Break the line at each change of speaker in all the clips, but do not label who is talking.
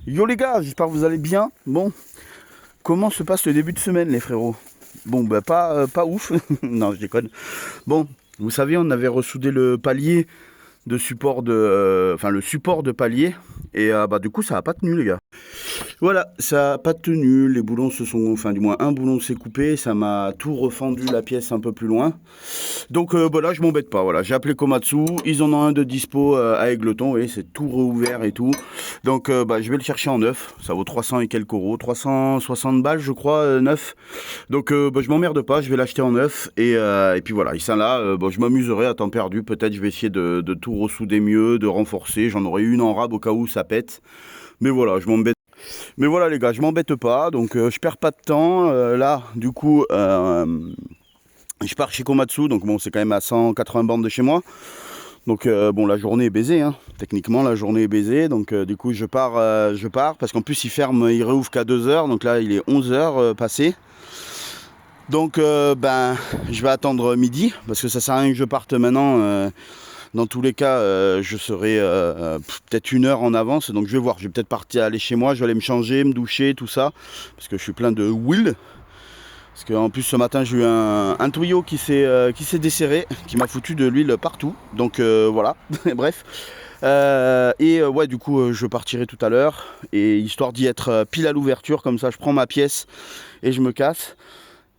Yo les gars, j'espère que vous allez bien. Bon, comment se passe le début de semaine les frérots? Bon, bah pas ouf. Non, je déconne. Bon, vous savez, on avait ressoudé le palier de support enfin le support de palier. Et bah du coup, ça a pas tenu les gars. Voilà, ça n'a pas tenu, les boulons se sont, enfin du moins un boulon s'est coupé, ça m'a tout refendu la pièce un peu plus loin. Donc voilà, je m'embête pas, voilà, j'ai appelé Komatsu, ils en ont un de dispo à Égletons, vous voyez, c'est tout rouvert et tout. Donc bah, je vais le chercher en neuf, ça vaut 300 et quelques euros, 360 balles je crois, neuf. Donc bah, je m'emmerde pas, je vais l'acheter en neuf et puis voilà, il s'en là, bon, je m'amuserai à temps perdu, peut-être je vais essayer de tout ressouder mieux, de renforcer, j'en aurai une en rab au cas où ça pète. Mais voilà, je m'embête. Mais voilà les gars, je m'embête pas, donc je perds pas de temps. Là, du coup, je pars chez Komatsu, donc bon, c'est quand même à 180 bornes de chez moi. Donc bon, la journée est baisée, hein. Techniquement la journée est baisée, donc du coup je pars, parce qu'en plus il réouvre qu'à 2 heures, donc là il est 11 heures passées. Donc ben, je vais attendre midi, parce que ça sert à rien que je parte maintenant. Dans tous les cas, je serai peut-être une heure en avance, donc je vais voir. Je vais peut-être partir aller chez moi, je vais aller me changer, me doucher, tout ça, parce que je suis plein de huile. Parce qu'en plus ce matin j'ai eu un tuyau qui s'est desserré, qui m'a foutu de l'huile partout. Donc voilà, bref. Ouais, du coup je partirai tout à l'heure, et histoire d'y être pile à l'ouverture, comme ça je prends ma pièce et je me casse.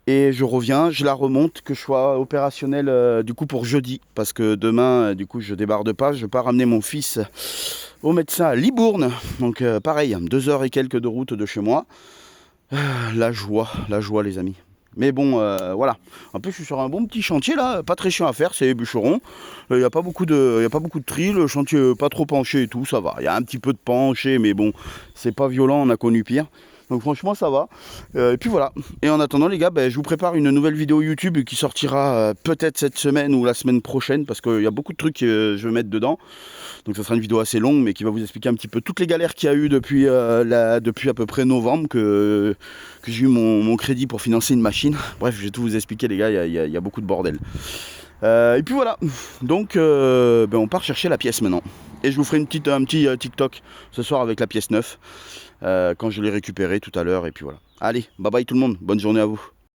Et je reviens, je la remonte, que je sois opérationnel du coup pour jeudi. Parce que demain, du coup, je débarde pas. Je pars ramener mon fils au médecin à Libourne. Donc pareil, 2 heures et quelques de route de chez moi. La joie les amis. Mais bon, voilà. En plus, je suis sur un bon petit chantier là, pas très chiant à faire, c'est les bûcherons. Il n'y a pas beaucoup de tri, le chantier est pas trop penché et tout, ça va. Il y a un petit peu de penché, mais bon, c'est pas violent, on a connu pire. Donc franchement ça va. Et puis voilà. Et en attendant les gars, je vous prépare une nouvelle vidéo YouTube qui sortira peut-être cette semaine ou la semaine prochaine, parce qu'il y a beaucoup de trucs que je vais mettre dedans. Donc ça sera une vidéo assez longue, mais qui va vous expliquer un petit peu toutes les galères qu'il y a eu depuis à peu près novembre que j'ai eu mon crédit pour financer une machine. Bref, je vais tout vous expliquer les gars, il y a beaucoup de bordel. Et puis voilà. Donc on part chercher la pièce maintenant. Et je vous ferai un petit TikTok ce soir avec la pièce neuve. Quand je l'ai récupérée tout à l'heure, et puis voilà. Allez, bye bye tout le monde, bonne journée à vous.